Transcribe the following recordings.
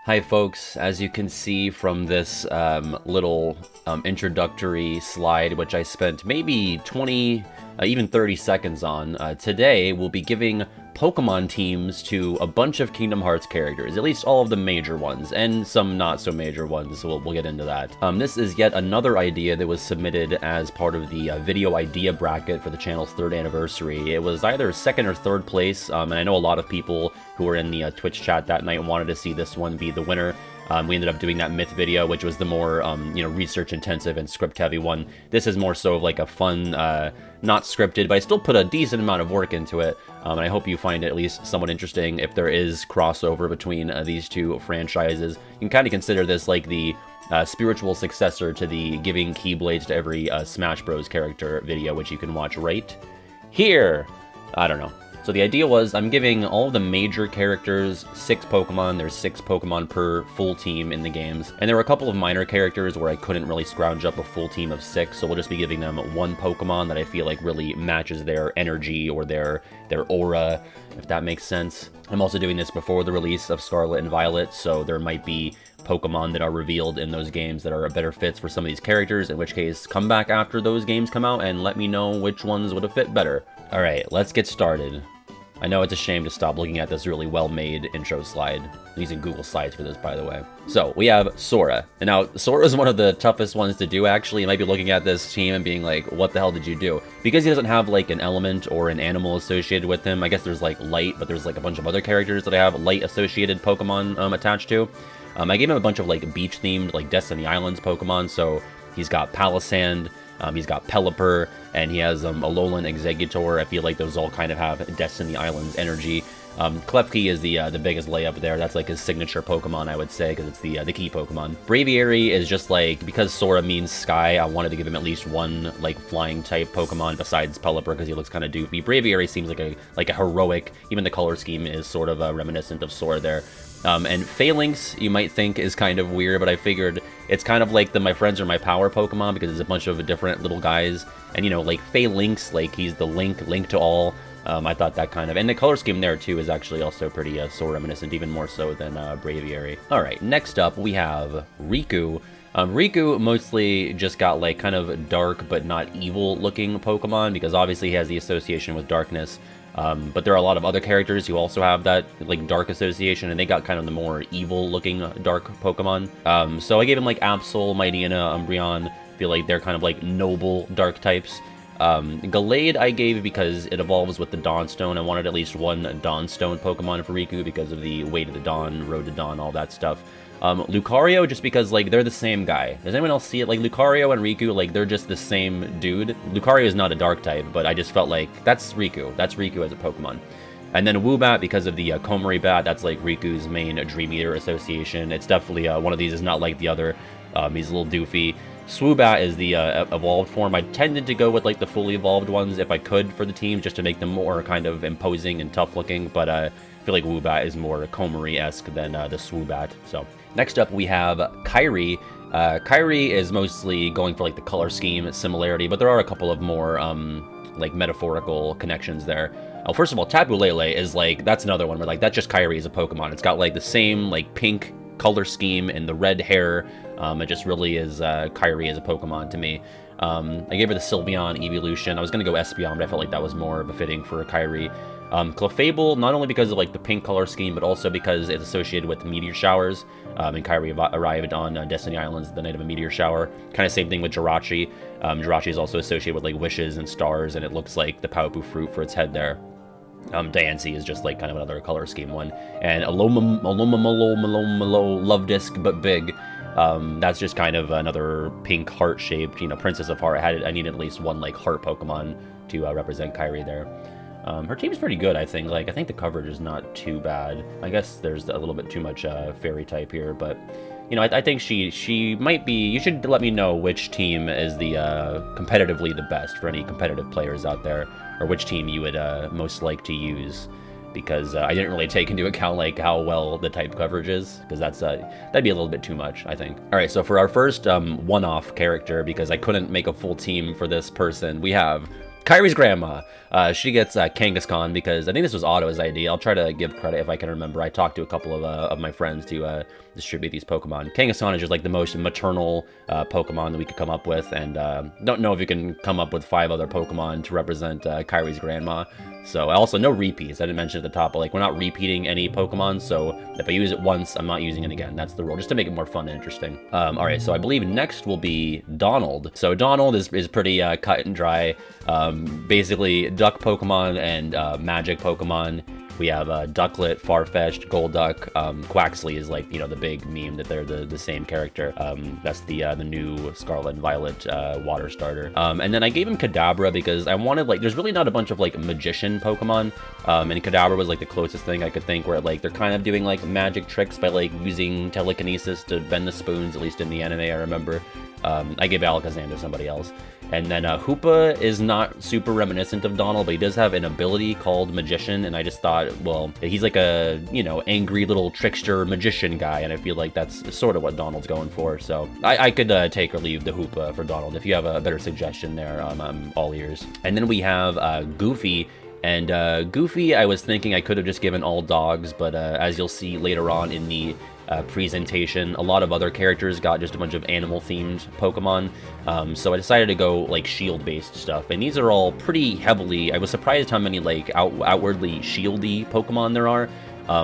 Hi folks, as you can see from this little introductory slide, which I spent maybe 20, even 30 seconds on, today we'll be giving Pokemon teams to a bunch of Kingdom Hearts characters, at least all of the major ones, and some not so major ones, so we'll get into that. This is yet another idea that was submitted as part of the video idea bracket for the channel's 3rd anniversary. It was either 2nd or 3rd place, and I know a lot of people who were in the Twitch chat that night wanted to see this one be the winner. We ended up doing that myth video, which was the more, research intensive and script heavy one. This is more so of like a fun, not scripted, but I still put a decent amount of work into it. And I hope you find it at least somewhat interesting if there is crossover between these two franchises. You can kind of consider this like the spiritual successor to the giving Keyblades to every Smash Bros. Character video, which you can watch right here. I don't know. So the idea was I'm giving all of the major characters 6 Pokemon. There's 6 Pokemon per full team in the games. And there were a couple of minor characters where I couldn't really scrounge up a full team of 6, so we'll just be giving them 1 Pokemon that I feel like really matches their energy or their aura, if that makes sense. I'm also doing this before the release of Scarlet and Violet, so there might be Pokemon that are revealed in those games that are better fits for some of these characters, in which case come back after those games come out and let me know which ones would have fit better. Alright, let's get started. I know it's a shame to stop looking at this really well-made intro slide. I'm using Google Slides for this, by the way. So, we have Sora. And now, Sora is one of the toughest ones to do, actually. You might be looking at this team and being like, what the hell did you do? Because he doesn't have, like, an element or an animal associated with him. I guess there's, like, light, but there's, like, a bunch of other characters that I have light-associated Pokemon attached to. I gave him a bunch of, like, beach-themed, like, Destiny Islands Pokemon, so he's got Palisand, he's got Pelipper, and he has Alolan Exeggutor. I feel like those all kind of have Destiny Islands energy. Klefki is the biggest layup there. That's like his signature Pokemon, I would say, because it's the key Pokemon. Braviary is just like, because Sora means sky, I wanted to give him at least one like flying type Pokemon besides Pelipper because he looks kind of doofy. Braviary seems like a heroic, even the color scheme is sort of reminiscent of Sora there. And Phalanx, you might think, is kind of weird, but I figured it's kind of like the My Friends Are My Power Pokemon because it's a bunch of different little guys. And, you know, like Phalanx, like he's the link to all. I thought that kind of... And the color scheme there, too, is actually also pretty Sora reminiscent, even more so than Braviary. Alright, next up we have Riku. Riku mostly just got, like, kind of dark but not evil-looking Pokemon because obviously he has the association with darkness. But there are a lot of other characters who also have that, like, dark association, and they got kind of the more evil-looking dark Pokemon. So I gave him, like, Absol, Mightyena, Umbreon. I feel like they're kind of, like, noble dark types. Gallade I gave because it evolves with the Dawnstone. I wanted at least one Dawnstone Pokemon for Riku because of the Way to the Dawn, Road to Dawn, all that stuff. Lucario, just because, like, they're the same guy. Does anyone else see it? Like, Lucario and Riku, like, they're just the same dude. Lucario is not a dark type, but I just felt like that's Riku. That's Riku as a Pokemon. And then Woobat, because of the Komori Bat, that's, like, Riku's main Dream Eater association. It's definitely, one of these is not like the other. He's a little doofy. Swoobat is the evolved form. I tended to go with, like, the fully evolved ones if I could for the team, just to make them more kind of imposing and tough-looking, but I feel like Woobat is more Komori-esque than the Swoobat, so... Next up, we have Kairi. Kairi is mostly going for, like, the color scheme similarity, but there are a couple of more, like, metaphorical connections there. First of all, Tapu Lele is, like, that's another one where, like, that's just Kairi as a Pokemon. It's got, like, the same, like, pink color scheme and the red hair. It just really is Kairi as a Pokemon to me. I gave her the Sylveon Evolution. I was going to go Espeon, but I felt like that was more befitting for Kairi. Clefable, not only because of, like, the pink color scheme, but also because it's associated with meteor showers. And Kairi arrived on Destiny Islands the night of a meteor shower. Kind of same thing with Jirachi. Jirachi is also associated with, like, wishes and stars, and it looks like the Paupu fruit for its head there. Diancie is just, like, kind of another color scheme one. And Alomamolo Love Disc, but big. That's just kind of another pink heart-shaped, you know, Princess of Heart. I needed at least one, like, heart Pokemon to represent Kairi there. Her team's pretty good, I think. Like, I think the coverage is not too bad. I guess there's a little bit too much fairy type here, but, you know, I think she might be... You should let me know which team is the competitively the best for any competitive players out there, or which team you would most like to use, because I didn't really take into account, like, how well the type coverage is, because that'd be a little bit too much, I think. All right, so for our first one-off character, because I couldn't make a full team for this person, we have Kairi's grandma. She gets Kangaskhan because I think this was Otto's idea. I'll try to give credit if I can remember. I talked to a couple of my friends to distribute these Pokemon. Kangaskhan is just like the most maternal Pokemon that we could come up with, and don't know if you can come up with 5 other Pokemon to represent Kairi's grandma. So also no repeats. I didn't mention at the top, but like we're not repeating any Pokemon, so if I use it once, I'm not using it again. That's the rule, just to make it more fun and interesting. All right, so I believe next will be Donald. So Donald is pretty cut and dry. Basically duck Pokemon and magic Pokemon. We have Ducklet, Farfetch'd, Golduck. Quaxley is like, you know, the big meme that they're the same character. That's the new Scarlet and Violet water starter. And then I gave him Kadabra because I wanted, like, there's really not a bunch of like magician Pokemon. And Kadabra was like the closest thing I could think where like they're kind of doing like magic tricks by like using telekinesis to bend the spoons, at least in the anime I remember. I gave Alakazam to somebody else. And then Hoopa is not super reminiscent of Donald, but he does have an ability called Magician, and I just thought, well, he's like a, you know, angry little trickster magician guy, and I feel like that's sort of what Donald's going for, so I could take or leave the Hoopa for Donald. If you have a better suggestion there, I'm all ears. And then we have Goofy, and Goofy, I was thinking I could have just given all dogs, but as you'll see later on in the presentation, a lot of other characters got just a bunch of animal-themed Pokemon, so I decided to go like shield-based stuff, and these are all pretty heavily, I was surprised how many like outwardly shieldy Pokemon there are.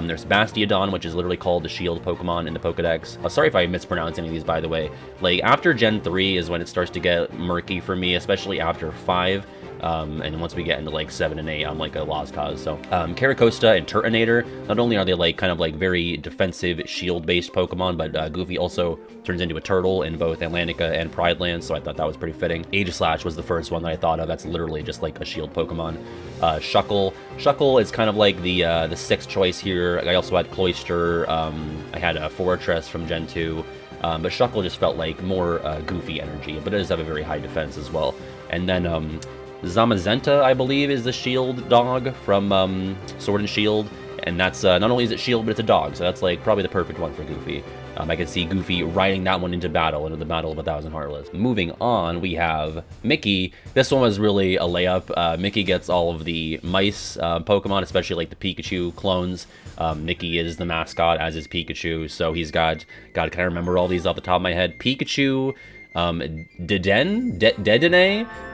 There's Bastiodon, which is literally called the shield Pokemon in the Pokedex. Sorry if I mispronounce any of these, by the way. Like, after Gen 3 is when it starts to get murky for me, especially after 5. And once we get into like 7 and 8, I'm like a lost cause. So Caracosta and Turtonator, not only are they like kind of like very defensive shield-based Pokemon, but Goofy also turns into a turtle in both Atlantica and Pride Lands, so I thought that was pretty fitting. Aegislash was the first one that I thought of. That's literally just like a shield Pokemon. Shuckle is kind of like the 6th choice here. I also had Cloyster. I had a Fortress from Gen 2. But Shuckle just felt like more Goofy energy, but it does have a very high defense as well. And then Zamazenta, I believe, is the shield dog from Sword and Shield, and that's not only is it shield, but it's a dog, so that's like probably the perfect one for Goofy. I could see Goofy riding that one into the Battle of 1,000 Heartless. Moving on, we have Mickey. This one was really a layup. Mickey gets all of the mice Pokemon, especially like the Pikachu clones. Mickey is the mascot, as is Pikachu, so he's got to kind of remember all these off the top of my head. Pikachu, Dedenne,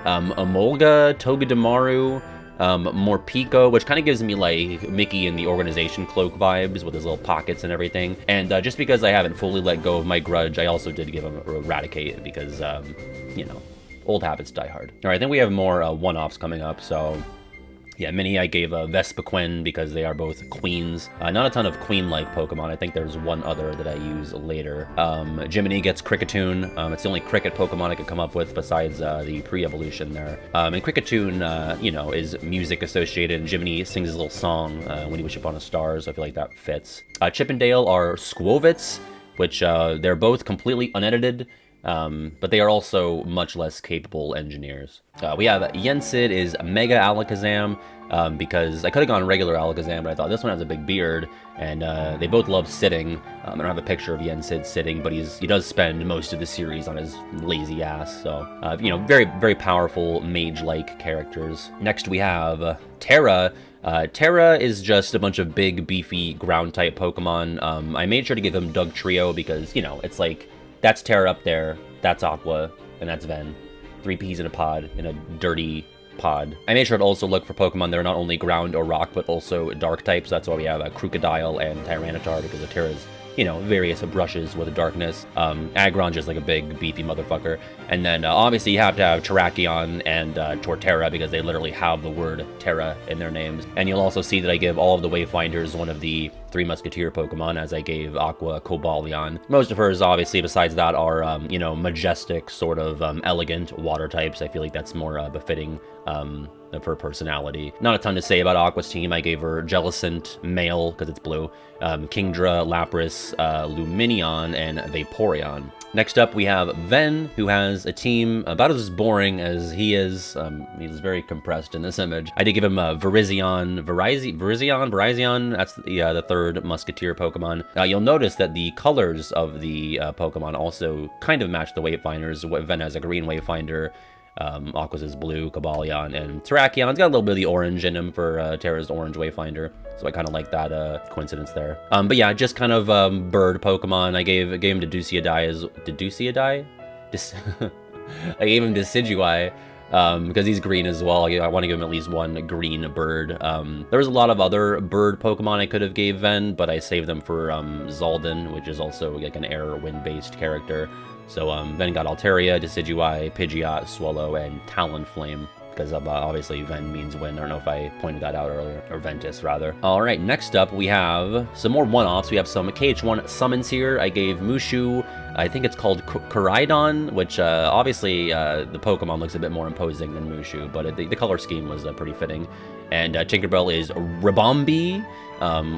Emolga, Togedemaru, Morpeko, which kind of gives me like Mickey in the Organization Cloak vibes with his little pockets and everything. And just because I haven't fully let go of my grudge, I also did give him Eradicate because, you know, old habits die hard. All right, then we have more one-offs coming up, so... Yeah, Mini I gave Vespiquen because they are both queens. Not a ton of queen-like Pokemon. I think there's one other that I use later. Jiminy gets Kricketune. It's the only cricket Pokemon I could come up with besides the pre-evolution there. And Kricketune, you know, is music associated, and Jiminy sings his little song when you wish upon a star, so I feel like that fits. Chippendale are Squovits, which they're both completely unedited. But they are also much less capable engineers. We have Yensid is Mega Alakazam, because I could have gone regular Alakazam, but I thought this one has a big beard, and they both love sitting. I don't have a picture of Yensid sitting, but he does spend most of the series on his lazy ass, so, you know, very, very powerful mage-like characters. Next we have Terra. Terra is just a bunch of big, beefy, ground-type Pokemon. I made sure to give him Dugtrio because, you know, it's like, that's Terra up there, that's Aqua, and that's Ven. 3 peas in a pod, in a dirty pod. I made sure to also look for Pokemon that are not only ground or rock, but also dark types. That's why we have Crocodile and Tyranitar, because of Terra's, you know, various brushes with darkness. Aggron just like a big, beefy motherfucker. And then, obviously, you have to have Terrakion and Torterra, because they literally have the word Terra in their names. And you'll also see that I give all of the Wayfinders one of the 3 Musketeer Pokemon, as I gave Aqua Cobalion. Most of hers, obviously, besides that, are, you know, majestic, sort of elegant water types. I feel like that's more befitting of her personality. Not a ton to say about Aqua's team. I gave her Jellicent, male, because it's blue, Kingdra, Lapras, Luminion, and Vaporeon. Next up, we have Ven, who has a team about as boring as he is. He's very compressed in this image. I did give him Virizion. That's the 3rd Musketeer Pokemon. You'll notice that the colors of the Pokemon also kind of match the Wayfinders. Ven has a green Wayfinder. Aqua's is blue, Cobalion, and Terrakion. It's got a little bit of the orange in him for Terra's orange Wayfinder. So I kind of like that coincidence there. But yeah, just kind of bird Pokemon. I gave him Deduciadai as... Deduciadai? I gave him Decidueye. Because he's green as well. I want to give him at least one green bird. There was a lot of other bird Pokemon I could have gave Ven, but I saved them for Xaldin, which is also like an air wind-based character. So Ven got Altaria, Decidueye, Pidgeot, Swallow, and Talonflame. Because obviously Ven means wind. I don't know if I pointed that out earlier. Or Ventus, rather. Alright, next up we have some more one-offs. We have some KH1 summons here. I gave Mushu, I think it's called Koraidon, which obviously the Pokemon looks a bit more imposing than Mushu, but the color scheme was pretty fitting. And Tinkerbell is Ribombee,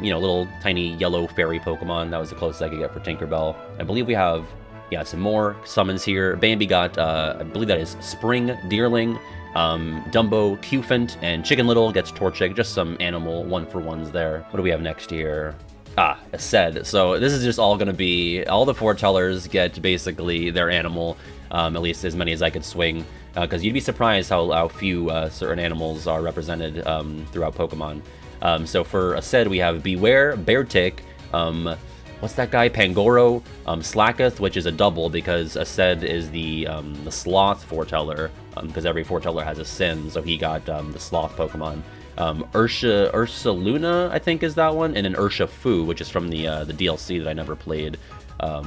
you know, little tiny yellow fairy Pokemon. That was the closest I could get for Tinkerbell. I believe we have, yeah, some more summons here. Bambi got, I believe that is Spring Deerling. Dumbo, Cufant, and Chicken Little gets Torchic. Just some animal one-for-ones there. What do we have next here? Aced. So this is just all going to be, all the foretellers get basically their animal, at least as many as I could swing, because you'd be surprised how few certain animals are represented throughout Pokemon. So for Aced, we have Beware, Beartic, what's that guy? Pangoro, Slacketh, which is a double because Aced is the sloth foreteller, because every foreteller has a sin, so he got the sloth Pokemon. Ursaluna, I think, is that one, and an Urshifu, which is from the DLC that I never played.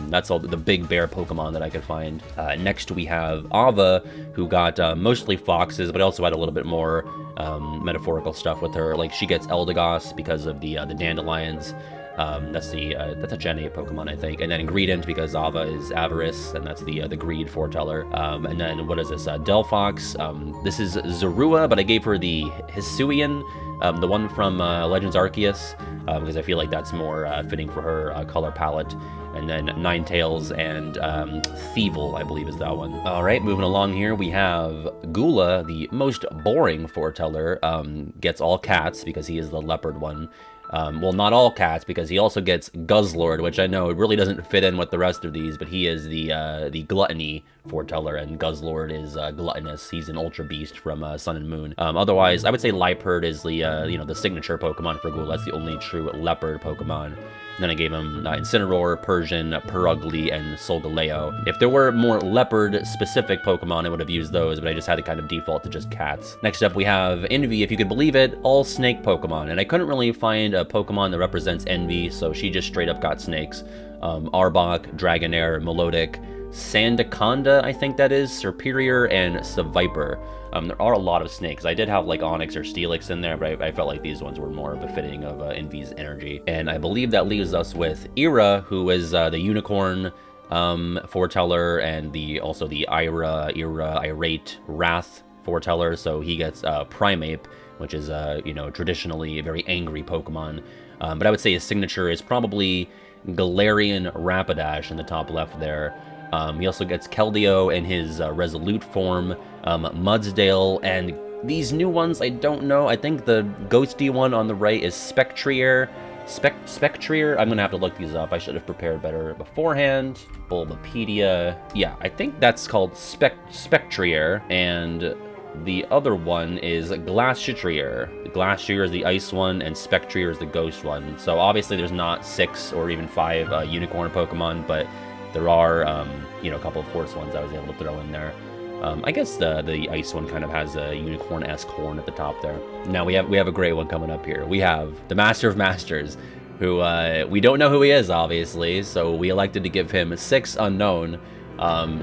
That's all the big bear Pokemon that I could find. Next we have Ava, who got mostly foxes, but also had a little bit more metaphorical stuff with her. Like she gets Eldegoss because of the dandelions. That's a Gen 8 Pokemon, I think. And then Greedent, because Ava is Avarice, and that's the greed foreteller. And then what is this? Delphox. This is Zorua, but I gave her the Hisuian, the one from Legends Arceus, because I feel like that's more fitting for her color palette. And then Ninetales and Thievul, I believe, is that one. All right, moving along here, we have Gula, the most boring foreteller, gets all cats because he is the leopard one. Well, not all cats, because he also gets Guzzlord, which I know it really doesn't fit in with the rest of these, but he is the gluttony foreteller, and Guzzlord is gluttonous. He's an Ultra Beast from Sun and Moon. Otherwise, I would say Liepard is the the signature Pokemon for Gula. That's the only true leopard Pokemon. And then I gave him Incineroar, Persian, Purugly, and Solgaleo. If there were more leopard-specific Pokemon, I would have used those, but I just had to kind of default to just cats. Next up, we have Invi, if you could believe it, all snake Pokemon. And I couldn't really find a Pokemon that represents Envy, so she just straight up got snakes. Arbok, Dragonair, Melodic, Sandaconda, I think that is, Serperior, and Seviper. There are a lot of snakes. I did have like Onyx or Steelix in there, but I felt like these ones were more befitting of Envy's energy. And I believe that leaves us with Ira, who is the unicorn foreteller, and also the Irate Wrath foreteller. So he gets Primeape, which is traditionally a very angry Pokemon. But I would say his signature is probably Galarian Rapidash in the top left there. He also gets Keldeo in his Resolute form, Mudsdale, and these new ones I don't know. I think the ghosty one on the right is Spectrier. Spectrier? I'm gonna have to look these up. I should have prepared better beforehand. Bulbapedia. Yeah, I think that's called Spectrier, and the other one is Glastrier. Glastrier is the ice one, and Spectrier is the ghost one. So obviously there's not 6 or even 5 unicorn Pokemon, but there are, a couple of horse ones I was able to throw in there. I guess the ice one kind of has a unicorn-esque horn at the top there. Now we have a great one coming up here. We have the Master of Masters, who we don't know who he is, obviously, so we elected to give him 6 unknown,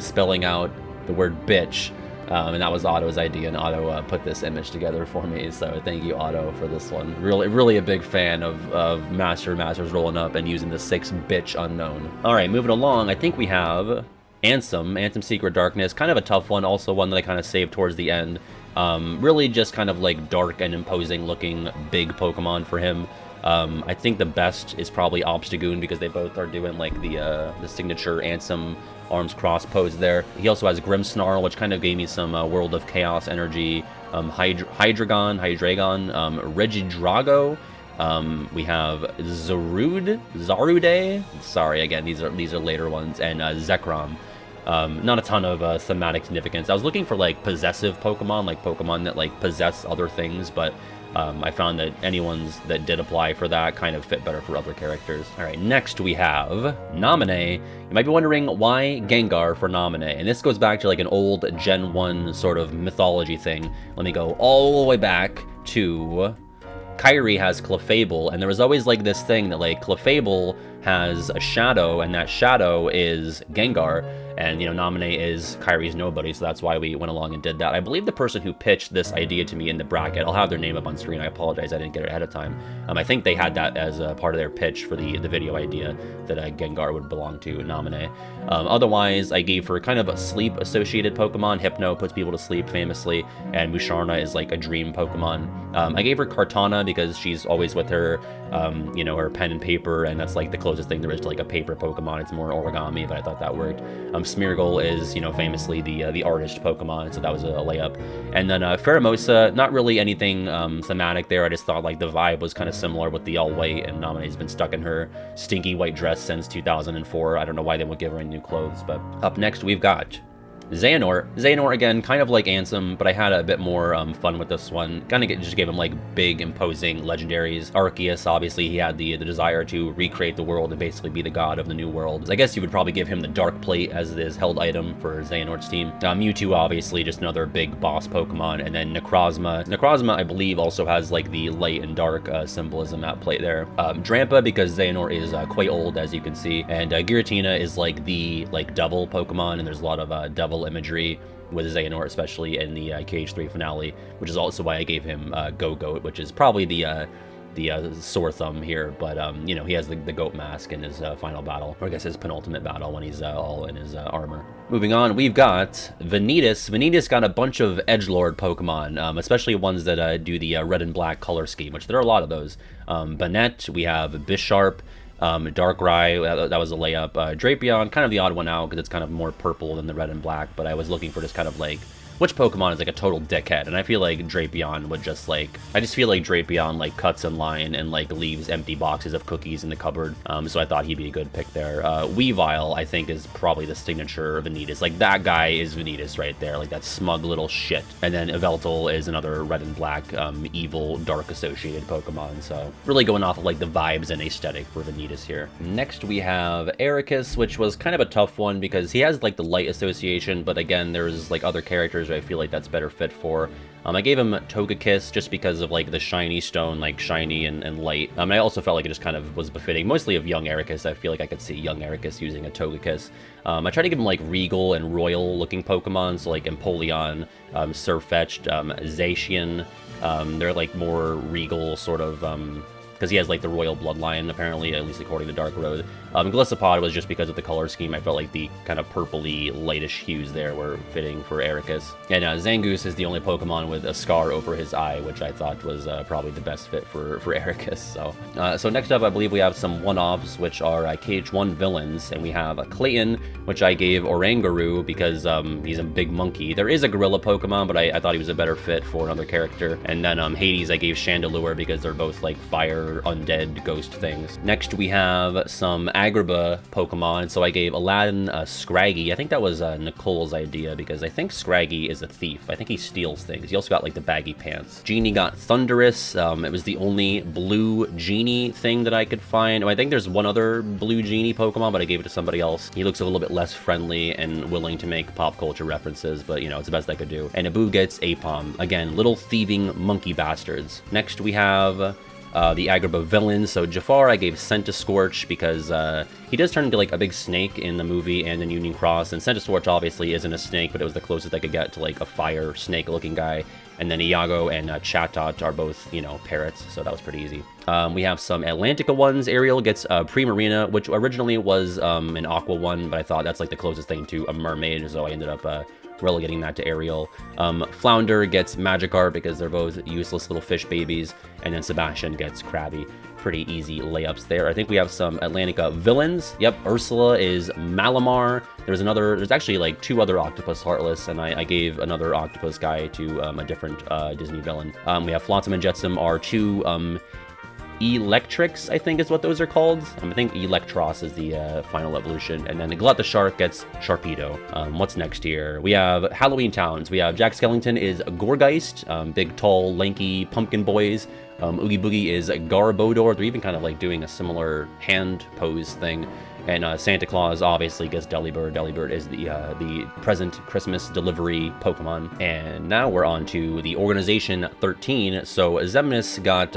spelling out the word bitch. And that was Otto's idea, and Otto put this image together for me, so thank you, Otto, for this one. Really a big fan of Masters rolling up and using the 6 bitch unknown. Alright, moving along, I think we have Ansem Secret Darkness, kind of a tough one, also one that I kind of saved towards the end. Really just kind of like dark and imposing looking big Pokemon for him. I think the best is probably Obstagoon, because they both are doing like the signature Ansem arms cross pose there. He also has Grimmsnarl, which kind of gave me some World of Chaos energy. Hydreigon, Regidrago. We have Zarude. Sorry, again, these are later ones, and Zekrom. Not a ton of thematic significance. I was looking for like possessive Pokemon, like Pokemon that like possess other things, but I found that any ones that did apply for that kind of fit better for other characters. All right, next we have Naminé. You might be wondering why Gengar for Naminé, and this goes back to like an old Gen 1 sort of mythology thing. Let me go all the way back to Kairi has Clefable, and there was always like this thing that like Clefable has a shadow, and that shadow is Gengar, and you know, Naminé is Kairi's nobody, so that's why we went along and did that. I believe the person who pitched this idea to me in the bracket, I'll have their name up on screen, I apologize, I didn't get it ahead of time. I think they had that as a part of their pitch for the video idea, that Gengar would belong to Naminé. Otherwise, I gave her kind of a sleep-associated Pokemon. Hypno puts people to sleep, famously, and Musharna is like a dream Pokemon. I gave her Kartana because she's always with her, you know, her pen and paper, and that's like the closest thing there is to like a paper Pokemon. It's more origami, but I thought that worked. Smeargle is, you know, famously the artist Pokemon, so that was a layup. And then Pheromosa, not really anything thematic there. I just thought like the vibe was kind of similar with the all white, and Naminé's been stuck in her stinky white dress since 2004. I don't know why they won't give her any new clothes. But up next we've got Xehanort. Xehanort, again, kind of like Ansem, but I had a bit more fun with this one. Kind of just gave him like big, imposing legendaries. Arceus, obviously, he had the desire to recreate the world and basically be the god of the new world. I guess you would probably give him the Dark Plate as his held item for Xehanort's team. Mewtwo, obviously, just another big boss Pokemon. And then Necrozma. Necrozma, I believe, also has like the light and dark symbolism at play there. Drampa, because Xehanort is quite old, as you can see. And Giratina is like the devil Pokemon, and there's a lot of devil imagery with Xehanort, especially in the KH3 finale, which is also why I gave him Go-Goat, which is probably the sore thumb here, but you know, he has the goat mask in his final battle, or I guess his penultimate battle when he's all in his armor. Moving on, we've got Vanitas. Vanitas got a bunch of edgelord Pokemon, especially ones that do the red and black color scheme, which there are a lot of those. Banette, we have Bisharp, Darkrai, that was a layup. Drapion, kind of the odd one out because it's kind of more purple than the red and black, but I was looking for just kind of like which Pokemon is like a total dickhead, and I feel like Drapion would just like, I just feel like Drapion like cuts in line and like leaves empty boxes of cookies in the cupboard, so I thought he'd be a good pick there. Weavile, I think, is probably the signature of Vanitas. Like, that guy is Vanitas right there, like that smug little shit. And then Yveltal is another red and black, evil, dark associated Pokemon, so really going off of like the vibes and aesthetic for Vanitas here. Next we have Eraqus, which was kind of a tough one because he has like the light association, but again, there's like other characters I feel like that's better fit for. I gave him Togekiss just because of like the shiny stone, like shiny and light. I also felt like it just kind of was befitting, mostly of young Eraqus. I feel like I could see young Eraqus using a Togekiss. I tried to give him like regal and royal looking Pokemon, so like Empoleon, Sirfetch'd, Zexion. They're like more regal sort of, because he has like the royal bloodline, apparently, at least according to Dark Road. Gliscopod was just because of the color scheme. I felt like the kind of purpley, lightish hues there were fitting for Eraqus. And Zangoose is the only Pokemon with a scar over his eye, which I thought was probably the best fit for Eraqus. So next up, I believe we have some one-offs, which are KH1 villains, and we have Clayton, which I gave Oranguru because he's a big monkey. There is a gorilla Pokemon, but I thought he was a better fit for another character. And then Hades, I gave Chandelure because they're both like fire, undead, ghost things. Next, we have some Agrabah Pokemon, so I gave Aladdin Scraggy. I think that was Nicole's idea because I think Scraggy is a thief. I think he steals things. He also got like the baggy pants. Genie got Thundurus. It was the only blue Genie thing that I could find. I think there's one other blue Genie Pokemon, but I gave it to somebody else. He looks a little bit less friendly and willing to make pop culture references, but you know, it's the best I could do. And Abu gets Apom. Again, little thieving monkey bastards. Next we have the Agrabah villains. So Jafar, I gave Centiskorch because he does turn into like a big snake in the movie and in Union Cross, and Centiskorch obviously isn't a snake, but it was the closest I could get to like a fire snake looking guy. And then Iago and Chatot are both, you know, parrots, so that was pretty easy. We have some Atlantica ones. Ariel gets Primarina, which originally was an Aqua one, but I thought that's like the closest thing to a mermaid, so I ended up relegating that to Ariel. Flounder gets Magikarp because they're both useless little fish babies, and then Sebastian gets Krabby. Pretty easy layups there. I think we have some Atlantica villains. Yep, Ursula is Malamar. There's actually like two other Octopus Heartless, and I gave another Octopus guy to a different Disney villain. We have Flotsam and Jetsam are two Electrix, I think is what those are called. I think Electros is the final evolution. And then the Glut the Shark gets Sharpedo. What's next here? We have Halloween Towns. We have Jack Skellington is Gorgeist, big, tall, lanky pumpkin boys. Oogie Boogie is Garbodor. They're even kind of like doing a similar hand pose thing. And Santa Claus obviously gets Delibird. Delibird is the present Christmas delivery Pokemon. And now we're on to the Organization 13. So Xemnas got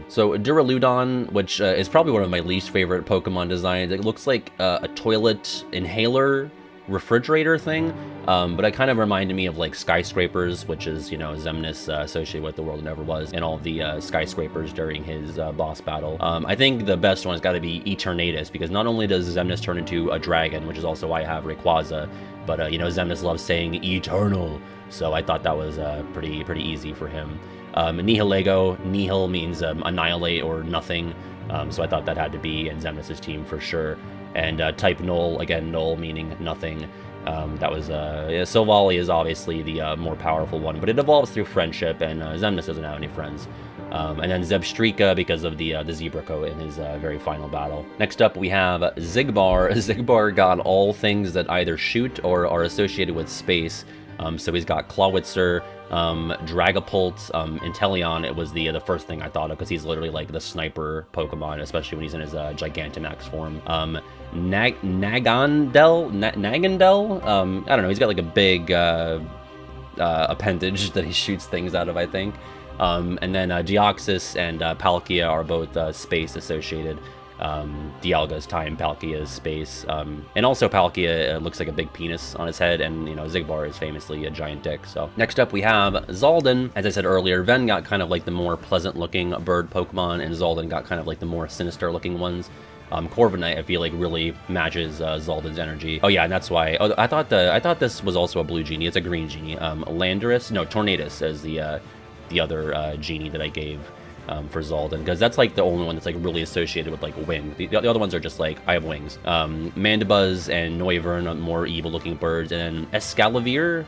so Duraludon, which is probably one of my least favorite Pokemon designs. It looks like a toilet inhaler refrigerator thing, but it kind of reminded me of like Skyscrapers, which is, you know, Xemnas associated with The World Never Was, and all of the Skyscrapers during his boss battle. I think the best one has got to be Eternatus, because not only does Xemnas turn into a dragon, which is also why I have Rayquaza, but you know, Xemnas loves saying eternal, so I thought that was pretty easy for him. Nihilego, Nihil means annihilate or nothing, so I thought that had to be in Xemnas' team for sure. And type Null, again, Null meaning nothing. That was, Silvally is obviously the more powerful one, but it evolves through friendship, and Xemnas doesn't have any friends. And then Zebstrika because of the Zebra coat in his very final battle. Next up, we have Xigbar. Xigbar got all things that either shoot or are associated with space. So he's got Clawitzer, Dragapult, Inteleon. It was the first thing I thought of, because he's literally like the sniper Pokemon, especially when he's in his Gigantamax form. Nagandel? I don't know, he's got like a big appendage that he shoots things out of, I think. And then Deoxys and Palkia are both space associated. Dialga's time, Palkia's space, and also Palkia looks like a big penis on his head, and you know, Xigbar is famously a giant dick. So next up we have Xaldin. As I said earlier, Ven got kind of like the more pleasant looking bird Pokemon, and Xaldin got kind of like the more sinister looking ones. Corviknight, I feel like, really matches Xaldin's energy. Oh yeah, and that's why. Oh, I thought this was also a blue genie. It's a green genie. Tornadus is the other genie that I gave for Xaldin, because that's like the only one that's like really associated with like wing. The other ones are just like, I have wings. Mandibuzz and Noivern are more evil looking birds, and Escalivir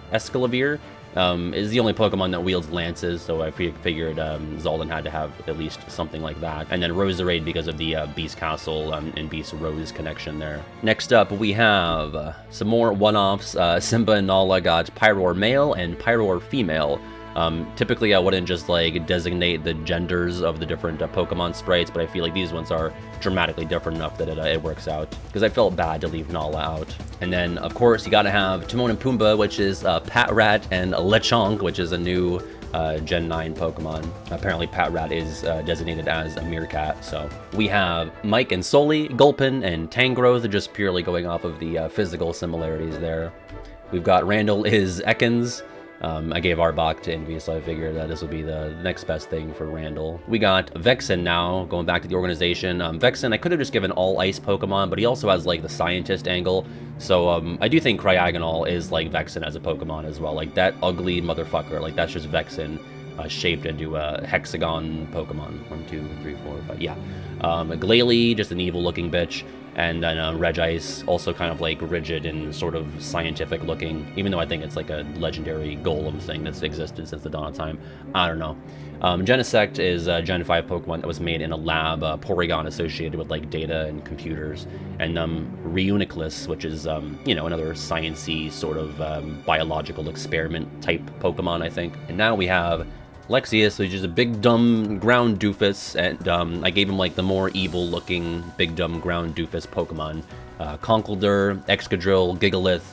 is the only Pokemon that wields lances, so I figured Xaldin had to have at least something like that. And then Roserade because of the Beast Castle and Beast Rose connection there. Next up, we have some more one-offs. Simba and Nala got Pyroar male and Pyroar female. Typically I wouldn't just like designate the genders of the different Pokemon sprites, but I feel like these ones are dramatically different enough that it works out, because I felt bad to leave Nala out. And then of course you gotta have Timon and Pumbaa, which is Patrat, and Lechonk, which is a new Gen 9 Pokemon. Apparently Patrat is designated as a meerkat. So we have Mike and Sully, Gulpin, and Tangrowth, just purely going off of the physical similarities there. We've got Randall is Ekans. I gave Arbok to Invi, so I figured that this would be the next best thing for Randall. We got Vexen now, going back to the organization. Vexen, I could have just given all ice Pokemon, but he also has like the scientist angle. So I do think Cryogonal is like Vexen as a Pokemon as well. Like that ugly motherfucker, like that's just Vexen shaped into a hexagon Pokemon. 1, 2, 3, 4, 5, yeah. Glalie, just an evil looking bitch. And then Regice, also kind of like rigid and sort of scientific looking, even though I think it's like a legendary golem thing that's existed since the dawn of time. I don't know. Genesect is a Gen 5 Pokemon that was made in a lab, Porygon associated with like data and computers. And Reuniclus, which is, you know, another science-y sort of biological experiment type Pokemon, I think. And now we have Lexaeus, which is a big dumb ground doofus, and I gave him like the more evil looking big dumb ground doofus Pokemon. Conkeldurr, Excadrill, Gigalith,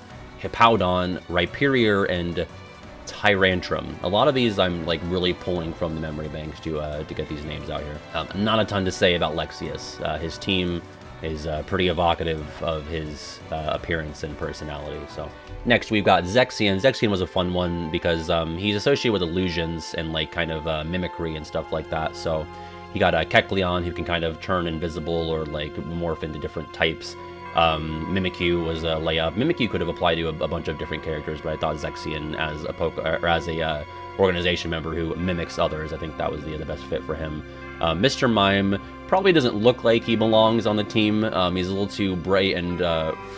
Hippowdon, Rhyperior, and Tyrantrum. A lot of these I'm like really pulling from the memory banks to get these names out here. Not a ton to say about Lexaeus. His team is pretty evocative of his appearance and personality, so. Next, we've got Zexion. Zexion was a fun one because he's associated with illusions and like kind of mimicry and stuff like that. So he got a Kecleon who can kind of turn invisible or like morph into different types. Mimikyu was a layup. Mimikyu could have applied to a bunch of different characters, but I thought Zexion as a organization member who mimics others, I think that was the best fit for him. Mr. Mime, probably doesn't look like he belongs on the team. He's a little too bright and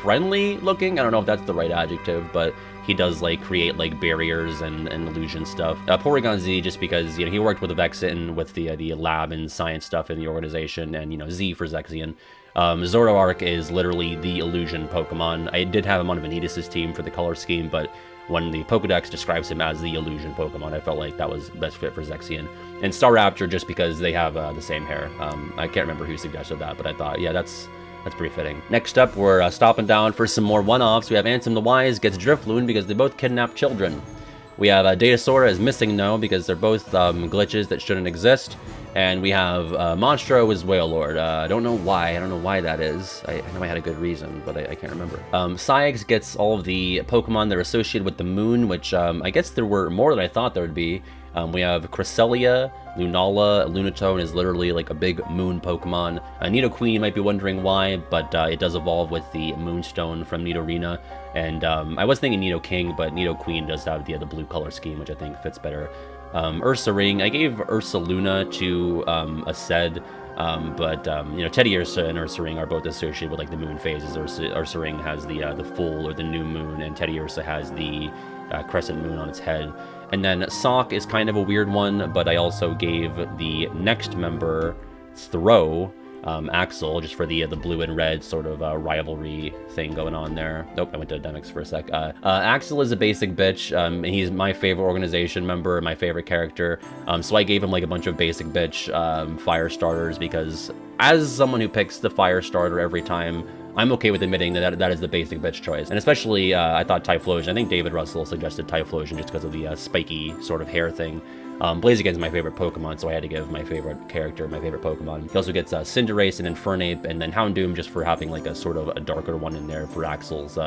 friendly looking. I don't know if that's the right adjective, but he does like create like barriers and illusion stuff. Porygon Z, just because, you know, he worked with the Vexen with the lab and science stuff in the organization, and, you know, Z for Zexion. Zoroark is literally the illusion Pokemon. I did have him on Vanitas' team for the color scheme, but when the Pokedex describes him as the illusion Pokemon, I felt like that was best fit for Zexion. And Staraptor, just because they have the same hair. I can't remember who suggested that, but I thought, yeah, that's pretty fitting. Next up, we're stopping down for some more one-offs. We have Ansem the Wise gets Drifloon because they both kidnap children. We have Data-Sora is missing no because they're both glitches that shouldn't exist. And we have Monstro is Wailord. I don't know why. I don't know why that is. I know I had a good reason, but I can't remember. Saïx gets all of the Pokemon that are associated with the moon, which I guess there were more than I thought there would be. We have Cresselia, Lunala. Lunatone is literally like a big moon Pokemon. Nidoqueen, you might be wondering why, but it does evolve with the Moonstone from Nidorina. And I was thinking Nidoking, but Nidoqueen does have the blue color scheme, which I think fits better. Ursaring, I gave Ursaluna to Aced, but you know, Teddy Ursa and Ursaring are both associated with like the moon phases. Ursaring has the full or the new moon, and Teddy Ursa has the crescent moon on its head. And then Sock is kind of a weird one, but I also gave the next member Throw, Axel, just for the blue and red sort of rivalry thing going on there. Nope, I went to Demyx for a sec. Axel is a basic bitch. He's my favorite organization member, my favorite character. So I gave him like a bunch of basic bitch fire starters because as someone who picks the fire starter every time, I'm okay with admitting that is the basic bitch choice. And especially, I thought Typhlosion. I think David Russell suggested Typhlosion just because of the spiky sort of hair thing. Blaziken's my favorite Pokemon, so I had to give my favorite character my favorite Pokemon. He also gets Cinderace and Infernape, and then Houndoom just for having like a sort of a darker one in there for Axel's,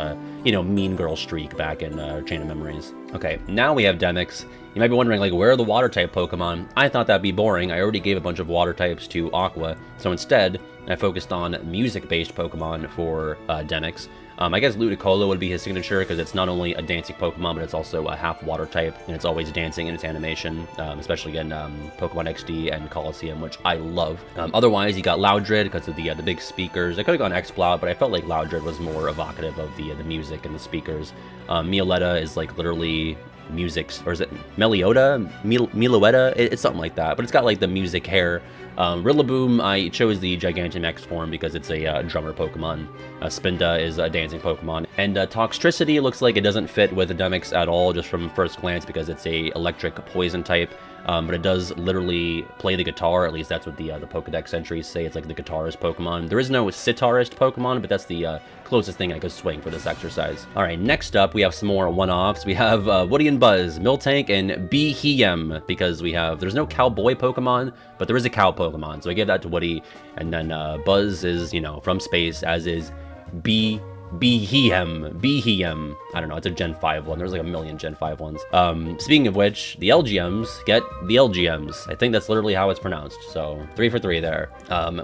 you know, mean girl streak back in Chain of Memories. Okay, now we have Demyx. You might be wondering, like, where are the water type Pokemon? I thought that'd be boring. I already gave a bunch of water types to Aqua, so instead, I focused on music-based Pokemon for Demyx. I guess Ludicolo would be his signature because it's not only a dancing Pokemon, but it's also a half water type, and it's always dancing in its animation, especially in Pokemon XD and Colosseum, which I love. Otherwise, you got Loudred because of the big speakers. I could have gone Exploud, but I felt like Loudred was more evocative of the music and the speakers. Mioletta is like literally music, or is it Meliota? Miloetta? It's something like that, but it's got like the music hair. Rillaboom, I chose the Gigantamax form because it's a drummer Pokemon. Spinda is a dancing Pokemon. And Toxtricity looks like it doesn't fit with the Demyx at all, just from first glance, because it's a electric poison type. But it does literally play the guitar, at least that's what the Pokedex entries say. It's like the guitarist Pokemon. There is no sitarist Pokemon, but that's the closest thing I could swing for this exercise. Alright, next up, we have some more one-offs. We have Woody and Buzz, Miltank, and Behem, because there's no cowboy Pokemon, but there is a cow Pokemon, so I gave that to Woody. And then Buzz is, you know, from space, as is Behem. I don't know, it's a Gen 5 one. There's like a million Gen 5 ones. Speaking of which, the LGMs get the LGMs. I think that's literally how it's pronounced. So 3 for 3 there.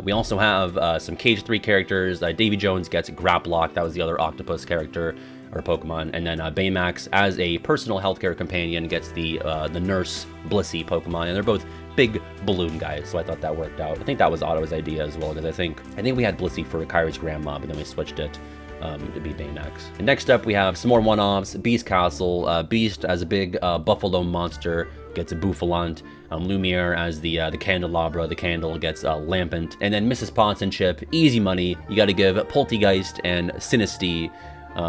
We also have some KH3 characters. Davy Jones gets Graplock. That was the other octopus character or Pokemon. And then Baymax, as a personal healthcare companion, gets the Nurse Blissey Pokemon. And they're both big balloon guys, so I thought that worked out. I think that was Otto's idea as well, because I think we had Blissey for Kairi's grandma, but then we switched it to be Baymax. And next up, we have some more one-offs. Beast Castle. Beast as a big buffalo monster gets a Bouffalant. Lumiere as the candelabra, the candle, gets Lampant. And then Mrs. Potts and Chip, easy money. You got to give Poltegeist and Sinistea.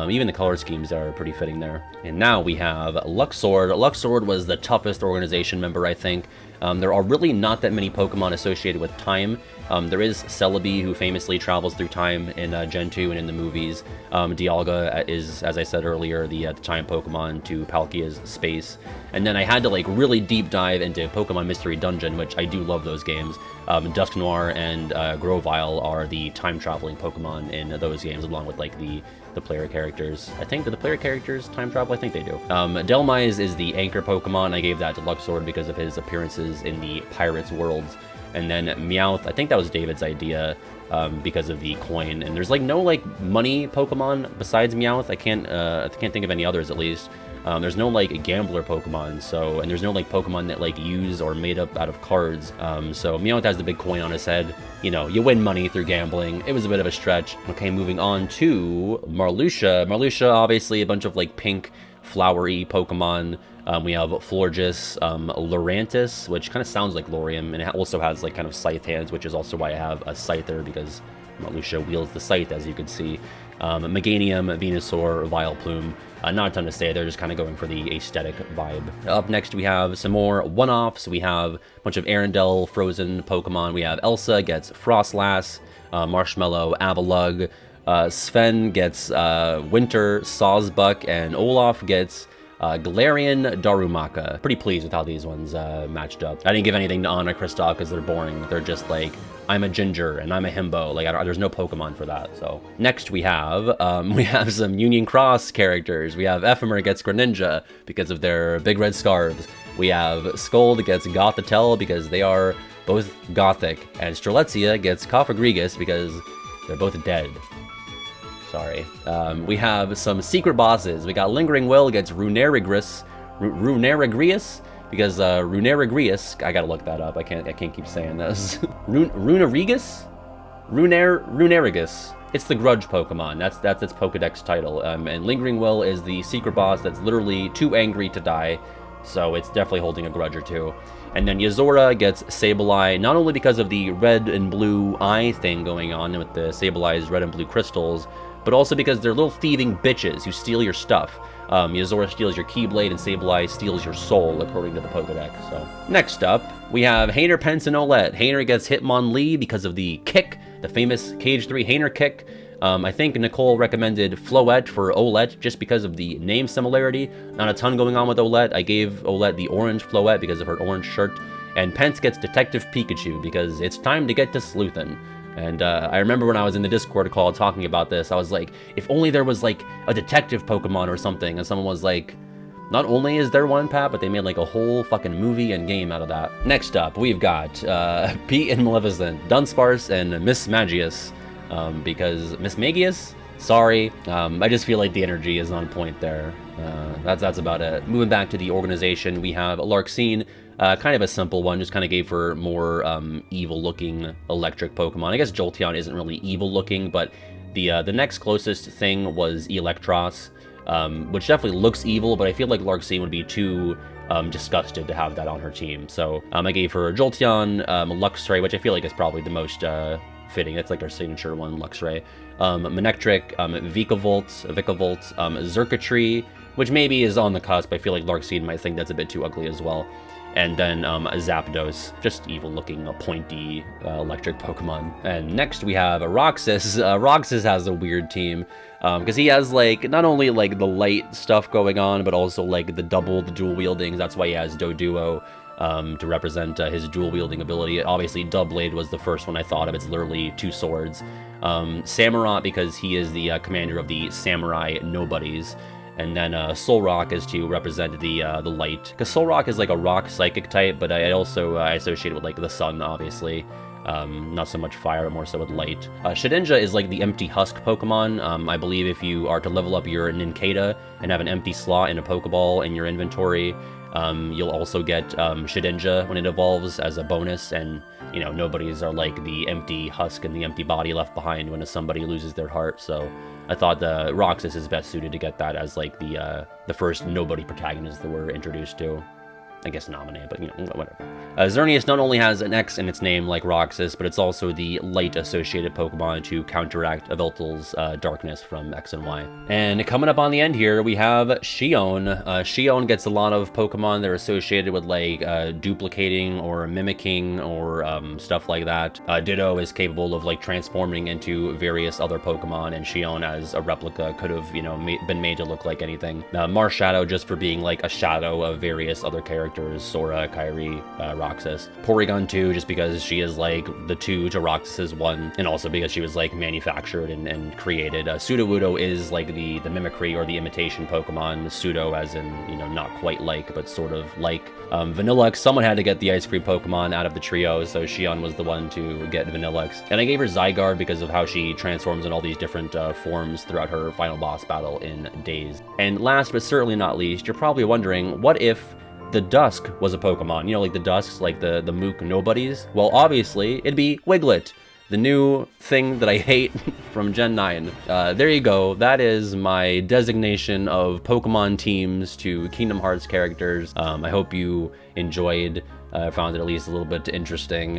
Even the color schemes are pretty fitting there. And now we have Luxord. Luxord was the toughest organization member, I think. There are really not that many Pokemon associated with time. There is Celebi, who famously travels through time in Gen 2 and in the movies. Dialga is, as I said earlier, the time Pokemon to Palkia's space. And then I had to like really deep dive into Pokemon Mystery Dungeon, which I do love those games. Dusknoir and Grovyle are the time-traveling Pokemon in those games, along with like the player characters. I think, do the player characters time travel? I think they do. Delmise is the anchor Pokemon. I gave that to Luxord because of his appearances in the Pirates worlds. And then Meowth, I think that was David's idea because of the coin. And there's like no like money Pokemon besides Meowth. I can't think of any others at least. There's no like gambler Pokemon, so, and there's no like Pokemon that like use or made up out of cards. So Meowth has the big coin on his head. You know, you win money through gambling. It was a bit of a stretch. Okay, moving on to Marluxia. Marluxia, obviously a bunch of like pink, flowery Pokemon. We have Florges, Lurantis, which kind of sounds like Lorium, and it also has like kind of scythe hands, which is also why I have a Scyther, because Marluxia wields the scythe, as you can see. Meganium, Venusaur, Vileplume. Not a ton to say, they're just kind of going for the aesthetic vibe. Up next, we have some more one-offs. We have a bunch of Arendelle frozen Pokemon. We have Elsa gets Frostlass, Marshmallow, Avalugg. Sven gets Winter, Sawsbuck, and Olaf gets Galarian Darumaka. Pretty pleased with how these ones matched up. I didn't give anything to Anna Kristoff because they're boring. They're just like, I'm a Ginger and I'm a Himbo. Like, there's no Pokemon for that. So next we have some Union Cross characters. We have Ephemer gets Greninja because of their big red scarves. We have Scold gets Gothitelle because they are both gothic, and Strelitzia gets Cofagrigus because they're both dead. Sorry. We have some secret bosses. We got Lingering Will gets Runerigrus because Runerigrus, I gotta look that up. I can't keep saying this. Runerigus? Runerigus. It's the Grudge Pokemon. That's its Pokedex title. And Lingering Will is the secret boss that's literally too angry to die. So it's definitely holding a grudge or two. And then Yozora gets Sableye, not only because of the red and blue eye thing going on with the Sableye's red and blue crystals, but also because they're little thieving bitches who steal your stuff. Yozora steals your Keyblade, and Sableye steals your soul, according to the Pokedex. So next up, we have Hainer, Pence, and Olette. Hainer gets Hitmonlee because of the kick, the famous KH3 Hainer kick. I think Nicole recommended Floette for Olette just because of the name similarity. Not a ton going on with Olette. I gave Olette the orange Floette because of her orange shirt. And Pence gets Detective Pikachu because it's time to get to Sleuthin'. And I remember when I was in the Discord call talking about this, I was like, if only there was like a detective Pokemon or something. And someone was like, not only is there one, Pat, but they made like a whole fucking movie and game out of that. Next up, we've got Pete and Maleficent, Dunsparce and Miss Magius. Because Miss Magius? Sorry, I just feel like the energy is on point there. That's about it. Moving back to the organization, we have Larxene. Kind of a simple one, just kind of gave her more evil-looking electric Pokemon. I guess Jolteon isn't really evil-looking, but the next closest thing was Eelektross, which definitely looks evil, but I feel like Larxene would be too disgusted to have that on her team. So I gave her Jolteon, Luxray, which I feel like is probably the most fitting. That's like our signature one, Luxray. Manectric, Vikavolt, Xurkitree, which maybe is on the cusp. I feel like Larxene might think that's a bit too ugly as well. And then Zapdos, just evil-looking, pointy electric Pokemon. And next we have Roxas. Roxas has a weird team because he has like not only like the light stuff going on, but also like the dual wieldings. That's why he has Doduo to represent his dual wielding ability. Obviously, Doublade was the first one I thought of. It's literally two swords. Samurott because he is the commander of the Samurai Nobodies. And then Solrock is to represent the light, because Solrock is like a rock psychic type, but I also associate it with like the sun, obviously. Not so much fire, but more so with light. Shedinja is like the empty husk Pokemon. I believe if you are to level up your Nincada and have an empty slot in a Pokeball in your inventory, you'll also get Shedinja when it evolves as a bonus, and you know, nobodies are like the empty husk and the empty body left behind when somebody loses their heart, so I thought the Roxas is best suited to get that as like the first nobody protagonist that we're introduced to. I guess Naminé, but you know, whatever. Xerneas not only has an X in its name like Roxas, but it's also the light-associated Pokemon to counteract Yveltal's darkness from X and Y. And coming up on the end here, we have Xion. Xion gets a lot of Pokemon that are associated with like duplicating or mimicking or stuff like that. Ditto is capable of like transforming into various other Pokemon, and Xion as a replica could have, you know, been made to look like anything. Marshadow just for being like a shadow of various other characters. characters, Sora, Kairi, Roxas. Porygon 2, just because she is like the 2 to Roxas's 1, and also because she was like manufactured and created. Sudowoodo is like the mimicry or the imitation Pokemon, Pseudo as in, you know, not quite like, but sort of like. Vanillux, someone had to get the ice cream Pokemon out of the trio, so Xion was the one to get Vanillux. And I gave her Zygarde because of how she transforms in all these different forms throughout her final boss battle in Days. And last but certainly not least, you're probably wondering, what if the Dusk was a Pokemon? You know, like the Dusks, like the Mook Nobodies? Well, obviously, it'd be Wiglet, the new thing that I hate from Gen 9. There you go. That is my designation of Pokemon teams to Kingdom Hearts characters. I hope you enjoyed. Found it at least a little bit interesting.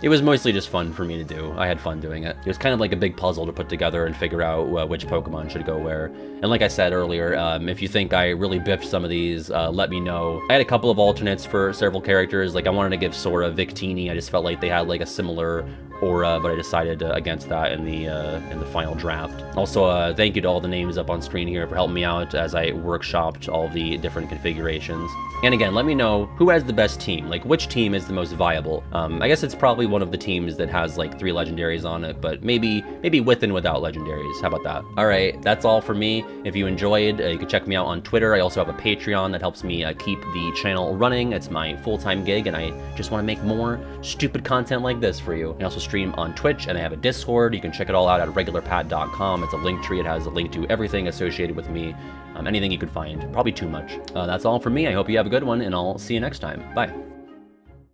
It was mostly just fun for me to do. I had fun doing it. It was kind of like a big puzzle to put together and figure out which Pokemon should go where. And like I said earlier, if you think I really biffed some of these, let me know. I had a couple of alternates for several characters. Like I wanted to give Sora Victini. I just felt like they had like a similar aura, but I decided against that in the final draft. Also, thank you to all the names up on screen here for helping me out as I workshopped all the different configurations. And again, let me know who has the best team, like which team is the most viable. I guess it's probably one of the teams that has like 3 legendaries on it, but maybe with and without legendaries. How about that? All right, that's all for me. If you enjoyed, you can check me out on Twitter. I also have a Patreon that helps me keep the channel running. It's my full-time gig, and I just want to make more stupid content like this for you. I also stream on Twitch, and I have a Discord. You can check it all out at regularpat.com. It's a link tree. It has a link to everything associated with me. Anything you could find, probably too much. That's all for me. I hope you have a good one, and I'll see you next time. Bye.